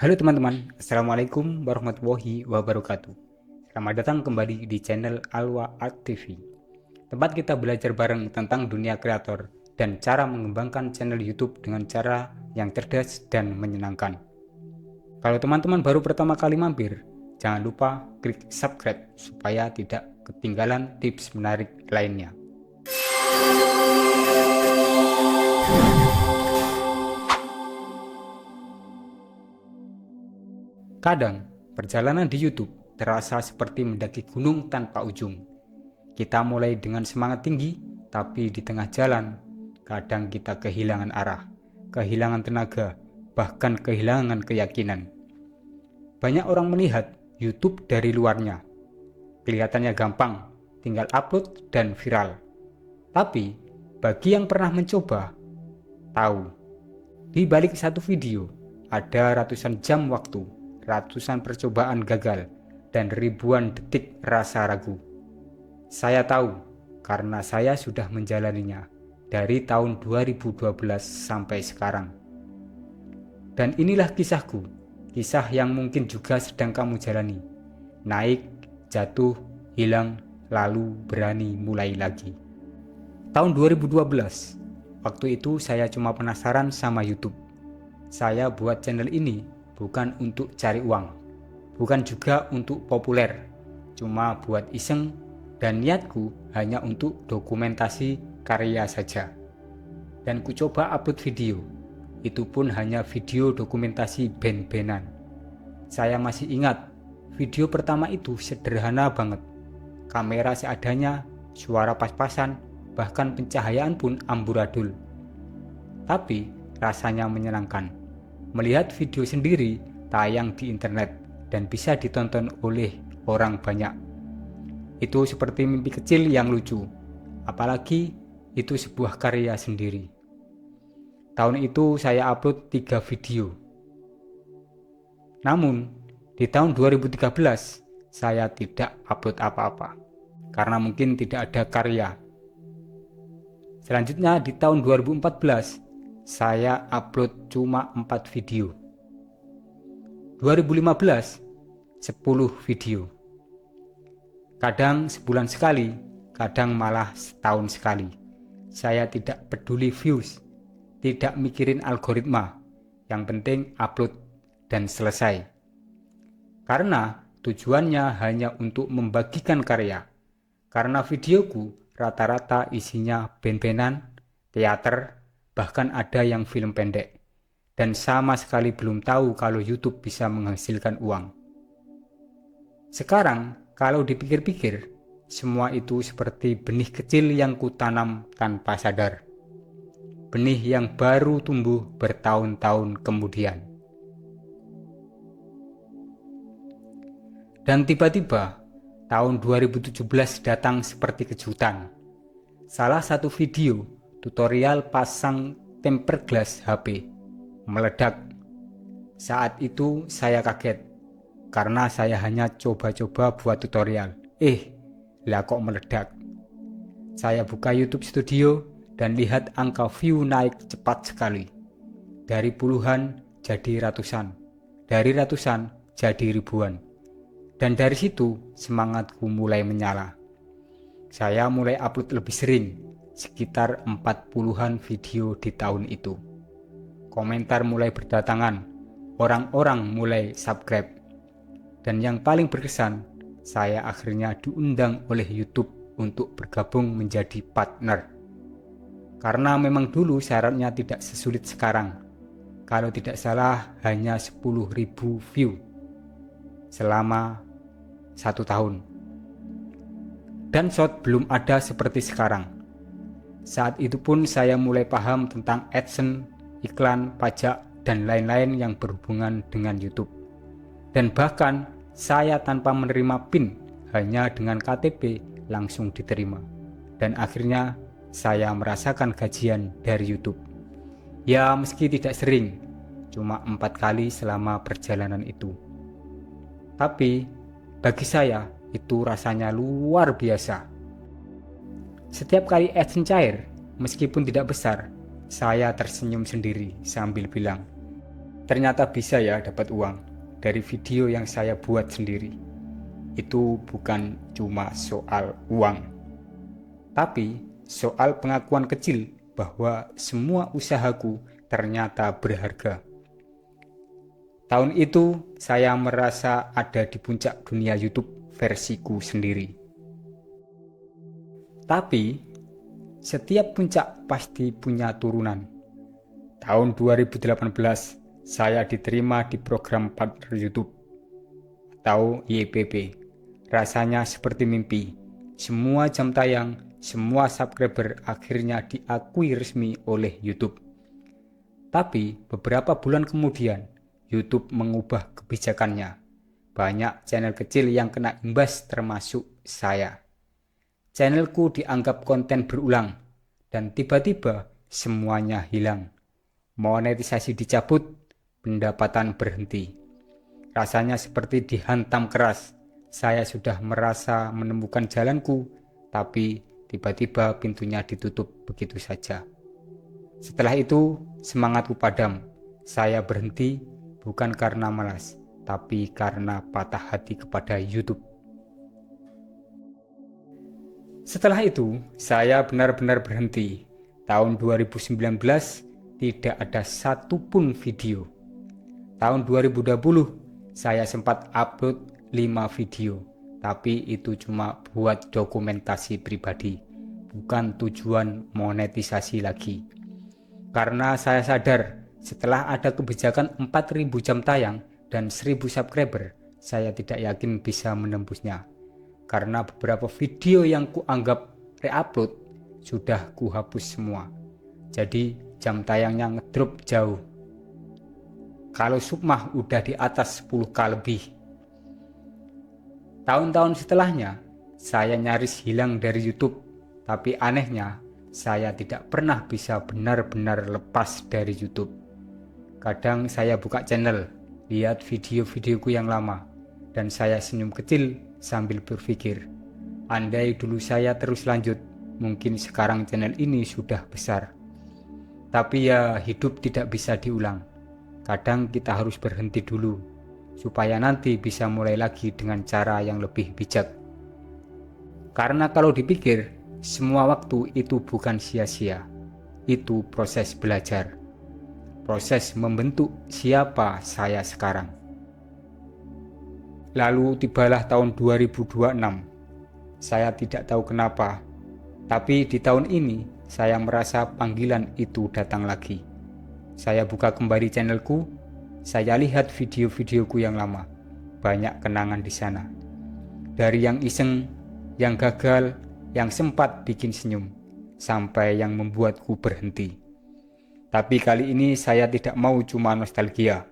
Halo teman-teman, Assalamualaikum warahmatullahi wabarakatuh. Selamat datang kembali di channel Alwa Art TV, tempat kita belajar bareng tentang dunia kreator dan cara mengembangkan channel YouTube dengan cara yang cerdas dan menyenangkan. Kalau teman-teman baru pertama kali mampir, jangan lupa klik subscribe supaya tidak ketinggalan tips menarik lainnya. Kadang, perjalanan di YouTube terasa seperti mendaki gunung tanpa ujung. Kita mulai dengan semangat tinggi, tapi di tengah jalan, kadang kita kehilangan arah, kehilangan tenaga, bahkan kehilangan keyakinan. Banyak orang melihat YouTube dari luarnya. Kelihatannya gampang, tinggal upload dan viral. Tapi, bagi yang pernah mencoba, tahu, di balik satu video, ada ratusan jam waktu, ratusan percobaan gagal, dan ribuan detik rasa ragu. Saya tahu, karena saya sudah menjalaninya dari tahun 2012 sampai sekarang. Dan inilah kisahku, kisah yang mungkin juga sedang kamu jalani. Naik, jatuh, hilang, lalu berani mulai lagi. Tahun 2012, waktu itu saya cuma penasaran sama YouTube. Saya buat channel ini bukan untuk cari uang, bukan juga untuk populer, cuma buat iseng, dan niatku hanya untuk dokumentasi karya saja. Dan ku coba upload video, itu pun hanya video dokumentasi band-bandan. Saya masih ingat, video pertama itu sederhana banget. Kamera seadanya, suara pas-pasan, bahkan pencahayaan pun amburadul. Tapi rasanya menyenangkan. Melihat video sendiri tayang di internet dan bisa ditonton oleh orang banyak. Itu seperti mimpi kecil yang lucu, apalagi itu sebuah karya sendiri. Tahun itu saya upload 3 video. Namun, di tahun 2013 saya tidak upload apa-apa, karena mungkin tidak ada karya. Selanjutnya di tahun 2014 saya upload cuma 4 video. 2015 10 video. Kadang sebulan sekali, kadang malah setahun sekali. Saya tidak peduli views, tidak mikirin algoritma. Yang penting upload dan selesai. Karena tujuannya hanya untuk membagikan karya. Karena videoku rata-rata isinya band-bandan, teater, bahkan ada yang film pendek. Dan sama sekali belum tahu kalau YouTube bisa menghasilkan uang. Sekarang, kalau dipikir-pikir, semua itu seperti benih kecil yang kutanam tanpa sadar. Benih yang baru tumbuh bertahun-tahun kemudian. Dan tiba-tiba, tahun 2017 datang seperti kejutan. Salah satu video tutorial pasang tempered glass HP meledak. Saat itu saya kaget, karena saya hanya coba-coba buat tutorial. Lah kok meledak. Saya buka YouTube Studio dan lihat angka view naik cepat sekali. Dari puluhan jadi ratusan, dari ratusan jadi ribuan. Dan dari situ semangatku mulai menyala. Saya mulai upload lebih sering, sekitar 40-an video di tahun itu. Komentar mulai berdatangan, orang-orang mulai subscribe. Dan yang paling berkesan, saya akhirnya diundang oleh YouTube untuk bergabung menjadi partner. Karena memang dulu syaratnya tidak sesulit sekarang. Kalau tidak salah hanya 10.000 view selama 1 tahun. Dan short belum ada seperti sekarang. Saat itu pun saya mulai paham tentang AdSense, iklan, pajak, dan lain-lain yang berhubungan dengan YouTube. Dan bahkan saya tanpa menerima PIN, hanya dengan KTP langsung diterima. Dan akhirnya saya merasakan gajian dari YouTube. Ya meski tidak sering, cuma 4 kali selama perjalanan itu. Tapi bagi saya itu rasanya luar biasa. Setiap kali AdSense cair, meskipun tidak besar, saya tersenyum sendiri sambil bilang, Ternyata bisa ya dapat uang dari video yang saya buat sendiri. Itu bukan cuma soal uang, tapi soal pengakuan kecil bahwa semua usahaku ternyata berharga. Tahun itu saya merasa ada di puncak dunia YouTube versiku sendiri. Tapi setiap puncak pasti punya turunan. Tahun 2018 saya diterima di program partner YouTube atau YPP. Rasanya seperti mimpi. Semua jam tayang, semua subscriber akhirnya diakui resmi oleh YouTube. Tapi beberapa bulan kemudian YouTube mengubah kebijakannya. Banyak channel kecil yang kena imbas termasuk saya. Channelku dianggap konten berulang dan tiba-tiba semuanya hilang. Monetisasi dicabut, pendapatan berhenti. Rasanya seperti dihantam keras. Saya sudah merasa menemukan jalanku, tapi tiba-tiba pintunya ditutup begitu saja. Setelah itu, semangatku padam. Saya berhenti bukan karena malas, tapi karena patah hati kepada YouTube. Setelah itu, saya benar-benar berhenti. Tahun 2019 tidak ada satupun video. Tahun 2020 saya sempat upload 5 video, tapi itu cuma buat dokumentasi pribadi, bukan tujuan monetisasi lagi. Karena saya sadar setelah ada kebijakan 4.000 jam tayang dan 1.000 subscriber, saya tidak yakin bisa menembusnya. Karena beberapa video yang kuanggap re-upload sudah kuhapus semua. Jadi jam tayangnya ngedrop jauh. Kalau submah udah di atas 10k lebih. Tahun-tahun setelahnya, saya nyaris hilang dari YouTube. Tapi anehnya, saya tidak pernah bisa benar-benar lepas dari YouTube. Kadang saya buka channel, lihat video-videoku yang lama, dan saya senyum kecil sambil berpikir, andai dulu saya terus lanjut, mungkin sekarang channel ini sudah besar. Tapi ya, hidup tidak bisa diulang. Kadang kita harus berhenti dulu, supaya nanti bisa mulai lagi dengan cara yang lebih bijak. Karena kalau dipikir, semua waktu itu bukan sia-sia. Itu proses belajar. Proses membentuk siapa saya sekarang. Lalu tibalah tahun 2026. Saya tidak tahu kenapa, tapi di tahun ini saya merasa panggilan itu datang lagi. Saya buka kembali channelku, saya lihat video-videoku yang lama. Banyak kenangan di sana. Dari yang iseng, yang gagal, yang sempat bikin senyum, sampai yang membuatku berhenti. Tapi kali ini saya tidak mau cuma nostalgia.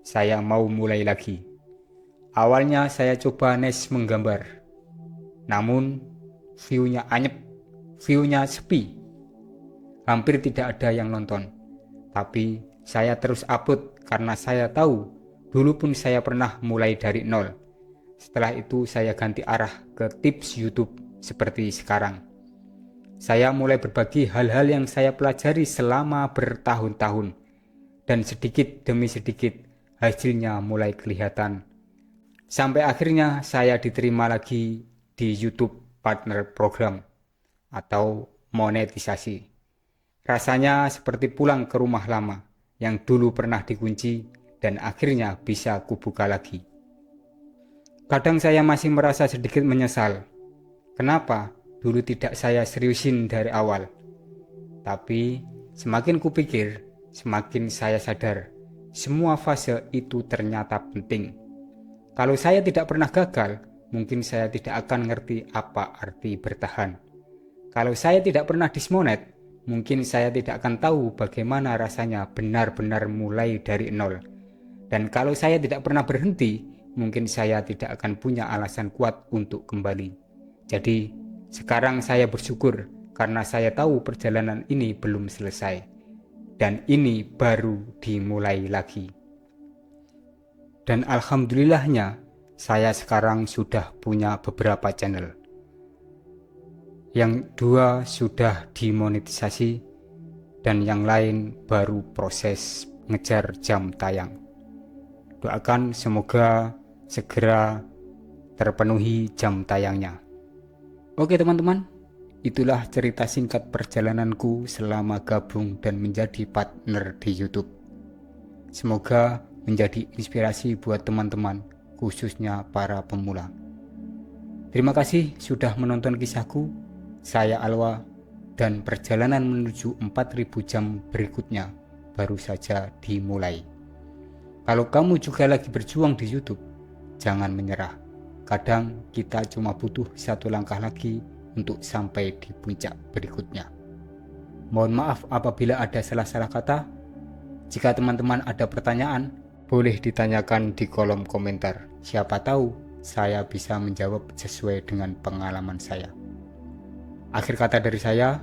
Saya mau mulai lagi. Awalnya saya coba nes menggambar. Namun view-nya anyep, view-nya sepi. Hampir tidak ada yang nonton. Tapi saya terus upload karena saya tahu dulu pun saya pernah mulai dari nol. Setelah itu saya ganti arah ke tips YouTube seperti sekarang. Saya mulai berbagi hal-hal yang saya pelajari selama bertahun-tahun. Dan sedikit demi sedikit hasilnya mulai kelihatan. Sampai akhirnya saya diterima lagi di YouTube Partner Program atau monetisasi. Rasanya seperti pulang ke rumah lama yang dulu pernah dikunci dan akhirnya bisa kubuka lagi. Kadang saya masih merasa sedikit menyesal. Kenapa dulu tidak saya seriusin dari awal? Tapi semakin kupikir, semakin saya sadar semua fase itu ternyata penting. Kalau saya tidak pernah gagal, mungkin saya tidak akan ngerti apa arti bertahan. Kalau saya tidak pernah dismonet, mungkin saya tidak akan tahu bagaimana rasanya benar-benar mulai dari nol. Dan kalau saya tidak pernah berhenti, mungkin saya tidak akan punya alasan kuat untuk kembali. Jadi, sekarang saya bersyukur karena saya tahu perjalanan ini belum selesai. Dan ini baru dimulai lagi. Dan alhamdulillahnya, saya sekarang sudah punya beberapa channel. Yang 2 sudah dimonetisasi dan yang lain baru proses ngejar jam tayang. Doakan semoga segera terpenuhi jam tayangnya. Oke teman-teman, itulah cerita singkat perjalananku selama gabung dan menjadi partner di YouTube. Semoga menjadi inspirasi buat teman-teman, khususnya para pemula. Terima kasih sudah menonton kisahku. Saya Alwa, dan perjalanan menuju 4000 jam berikutnya baru saja dimulai. Kalau kamu juga lagi berjuang di YouTube, jangan menyerah. Kadang kita cuma butuh satu langkah lagi untuk sampai di puncak berikutnya. Mohon maaf apabila ada salah-salah kata. Jika teman-teman ada pertanyaan, boleh ditanyakan di kolom komentar. Siapa tahu saya bisa menjawab sesuai dengan pengalaman saya. Akhir kata dari saya,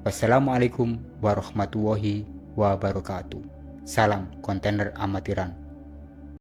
wassalamualaikum warahmatullahi wabarakatuh. Salam kontainer amatiran.